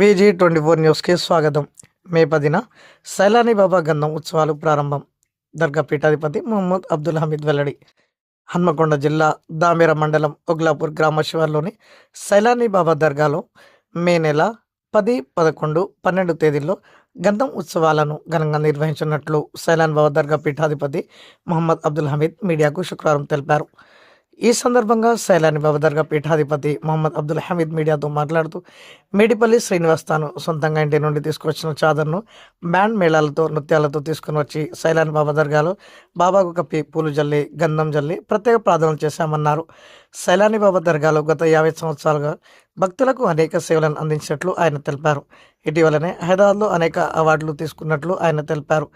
VG24 న్యూస్కి స్వాగతం. మే 10న సైలానీ బాబా గంధం ఉత్సవాలు ప్రారంభం. దర్గా పీఠాధిపతి మొహమ్మద్ అబ్దుల్ హమీద్ వెల్లడి. హన్మకొండ జిల్లా దామెర మండలం ఒగ్లాపూర్ గ్రామ శివార్లోని సైలానీ బాబా దర్గాలో మే నెల 10, 11, 12 తేదీల్లో గంధం ఉత్సవాలను ఘనంగా నిర్వహించినట్లు సైలాన్ బాబా దర్గా పీఠాధిపతి మొహమ్మద్ అబ్దుల్ హమీద్ మీడియాకు శుక్రవారం తెలిపారు. ఈ సందర్భంగా సైలానీ బాబా దర్గా పీఠాధిపతి మొహమ్మద్ అబ్దుల్ హమీద్ మీడియాతో మాట్లాడుతూ మేడిపల్లి శ్రీనివాస్ తాను సొంతంగా ఇంటి నుండి తీసుకొచ్చిన చాదర్ను బ్యాండ్ మేళాలతో నృత్యాలతో తీసుకుని వచ్చి సైలానీ బాబా దర్గాలో బాబాకు కప్పి పూలు జల్లి గంధం జల్లి ప్రత్యేక ప్రార్థనలు చేశామన్నారు. సైలానీ బాబా దర్గాలో గత 50 సంవత్సరాలుగా భక్తులకు అనేక సేవలను అందించినట్లు ఆయన తెలిపారు. ఇటీవలనే హైదరాబాద్లో అనేక అవార్డులు తీసుకున్నట్లు ఆయన తెలిపారు.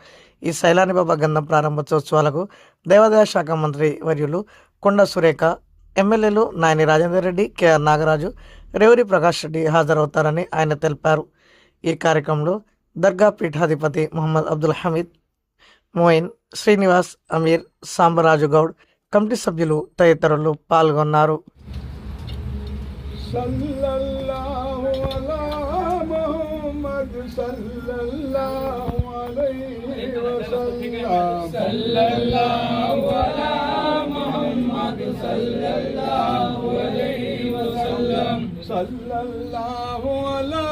ఈ సైలానీ బాబా గంధం ప్రారంభోత్సవాలకు దేవాదాయ శాఖ మంత్రి వర్యులు కొండ సురేఖ, ఎమ్మెల్యేలు నాయని రాజేందర్ రెడ్డి, కేఆర్ నాగరాజు, రేవూరి ప్రకాష్ రెడ్డి హాజరవుతారని ఆయన తెలిపారు. ఈ కార్యక్రమంలో దర్గా పీఠాధిపతి మొహమ్మద్ అబ్దుల్ హమీద్, మోయిన్, శ్రీనివాస్, అమీర్, సాంబరాజు గౌడ్, కమిటీ సభ్యులు తదితరులు పాల్గొన్నారు. सल्लल्लाहु अलैहि वसल्लम सल्लल्लाहु अला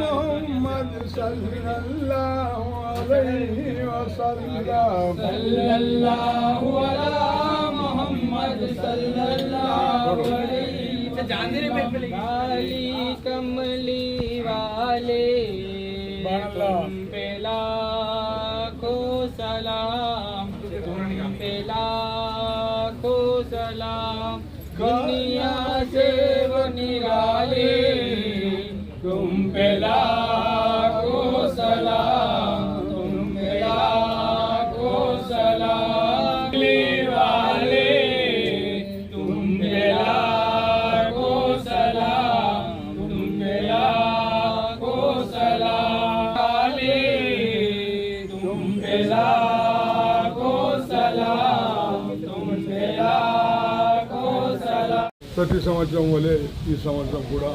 मोहम्मद सल्लल्लाहु अलैहि वसल्लम सल्लल्लाहु अला मोहम्मद सल्लल्लाहु अलैहि वसल्लम काली कमली वाले तुम पे लाखों सलाम, तुम पे लाखों सलाम, दुनिया से वो निराले तुम पे लाखों सलाम, तुम पे लाखों सलाम वाले तुम पे लाखों सलाम, तुम पे लाखों सलाम वाले तुम पे लाखों सलाम, तुम पे लाखों सलाम. ప్రతి సంవత్సరం వలె ఈ సంవత్సరం కూడా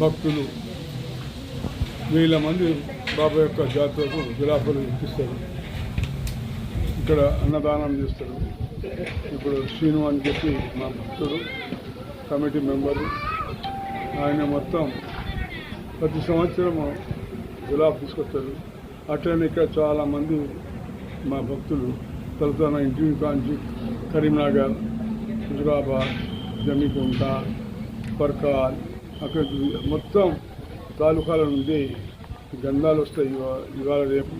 భక్తులు 1000 మంది బాబా యొక్క జాతరకు గులాబీలు ఇప్పిస్తారు. ఇక్కడ అన్నదానం చేస్తారు. ఇప్పుడు శ్రీను అని చెప్పి మా భక్తుడు కమిటీ మెంబరు, ఆయన మొత్తం ప్రతి సంవత్సరము గులాబ్ తీసుకొస్తారు. అట్లనే ఇక్కడ చాలామంది మా భక్తులు తలతన ఇంటి కాంచి కరీంనగర్, హుజురాబాద్, జమికుంట, పర్కాల్ అక్కడ మొత్తం తాలూకాల నుండి గంధాలు వస్తాయి. ఇవాళ రేపు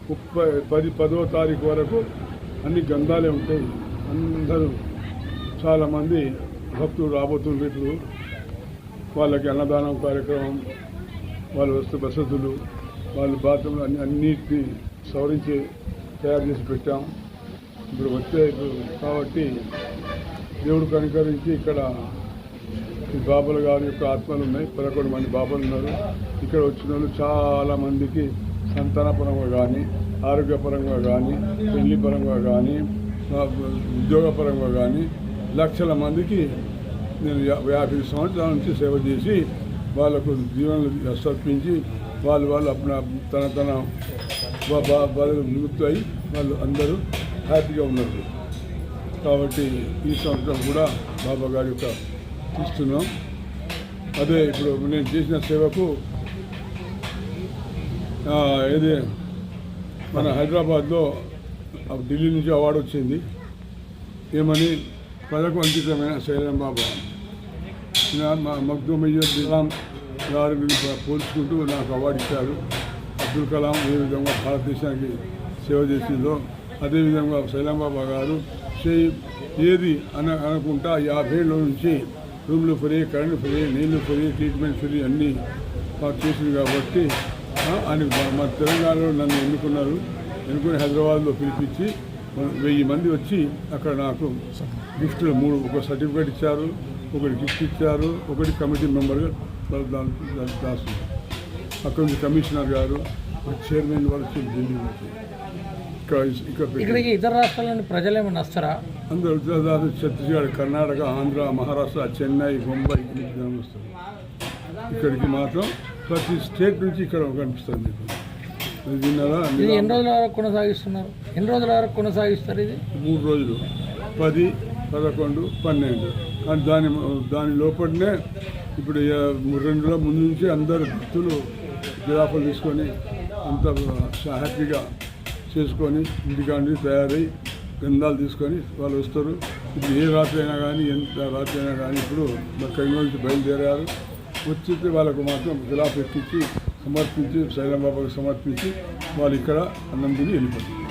10వ తారీఖు వరకు అన్ని గంధాలే ఉంటాయి. అందరూ చాలామంది భక్తులు రాబోతున్నారు. ఇప్పుడు వాళ్ళకి అన్నదానం కార్యక్రమం, వాళ్ళ వసతులు, వాళ్ళ బాత్రూమ్లు అన్నిటినీ సవరించి తయారు చేసి పెట్టాం. ఇప్పుడు కాబట్టి దేవుడు కనుకరించి ఇక్కడ ఈ బాబాల గారి యొక్క ఆత్మలు ఉన్నాయి. 11 మంది బాబాలు ఉన్నారు. ఇక్కడ వచ్చిన వాళ్ళు చాలామందికి సంతానపరంగా కానీ, ఆరోగ్యపరంగా కానీ, పెళ్లి పరంగా కానీ, ఉద్యోగపరంగా కానీ లక్షల మందికి నేను 50 సంవత్సరాల నుంచి సేవ చేసి వాళ్ళకు జీవనాలు సమర్పించి వాళ్ళు తన నివృత్తి అయి వాళ్ళు అందరూ హ్యాపీగా ఉన్నారు. కాబట్టి ఈ సంవత్సరం కూడా బాబా గారి యొక్క ఇస్తున్నాం. అదే ఇప్పుడు నేను చేసిన సేవకు ఏది మన హైదరాబాద్లో ఢిల్లీ నుంచి అవార్డు వచ్చింది. ఏమని ప్రజలకు అంకితమైన సైలానీ బాబా మగ్దూమ్ ఇస్లాం గారిని పోల్చుకుంటూ నాకు అవార్డు ఇచ్చారు. అబ్దుల్ కలాం ఏ విధంగా భారతదేశానికి సేవ చేసిందో అదేవిధంగా సైలానీ బాబా గారు ఏది అనుకుంటా 50 ఏళ్ళ నుంచి రూమ్లు ఫ్రీ, కరెంట్ ఫ్రీ, నీళ్లు ఫ్రీ, ట్రీట్మెంట్ ఫ్రీ అన్నీ మాకు చేసింది. కాబట్టి ఆయన మా తెలంగాణలో నన్ను ఎన్నుకుని హైదరాబాద్లో పిలిపించి 1000 మంది వచ్చి అక్కడ నాకు గిఫ్ట్లు 3 ఒక సర్టిఫికేట్ ఇచ్చారు, ఒకటి గిఫ్ట్ ఇచ్చారు, ఒకటి కమిటీ మెంబర్గా దాస్తున్నారు. అక్కడ నుంచి కమిషనర్ గారు, చైర్మన్ వాళ్ళు వచ్చి ఢిల్లీ నుంచి ఇక్కడ ఇక్కడికి ఇతర రాష్ట్రాల నుండి ప్రజలు ఏమైనా వస్తారా? అందరూ ఉత్తరప్రదేశ్, ఛత్తీస్గఢ్, కర్ణాటక, ఆంధ్ర, మహారాష్ట్ర, చెన్నై, ముంబై వస్తారు. ఇక్కడికి మాత్రం ప్రతి స్టేట్ నుంచి ఇక్కడ కనిపిస్తుంది మీకు. దీనివల్ల ఇది ఎన్ని రోజుల వరకు కొనసాగిస్తున్నారు? ఎన్ని రోజుల వరకు కొనసాగిస్తారు ఇది? 3 రోజులు, 10, 11, 12. కానీ దాని లోపలనే ఇప్పుడు 2 రోజుల ముందు నుంచి అందరు భక్తులు జిరాఫలు తీసుకొని అంత హ్యాపీగా చేసుకొని ఇంటికాండి తయారై గంధాలు తీసుకొని వాళ్ళు వస్తారు. ఇప్పుడు ఏ రాత్రి అయినా కానీ ఎంత రాత్రి అయినా కానీ ఇప్పుడు కరీంనగర్ నుంచి బయలుదేరారు. వచ్చి వాళ్ళకు మాత్రం జిరాఫ్ ఎక్కించి సమర్పించి సైలం బాబాకు సమర్పించి వాళ్ళు ఇక్కడ అన్నం తిని వెళ్ళిపోతారు.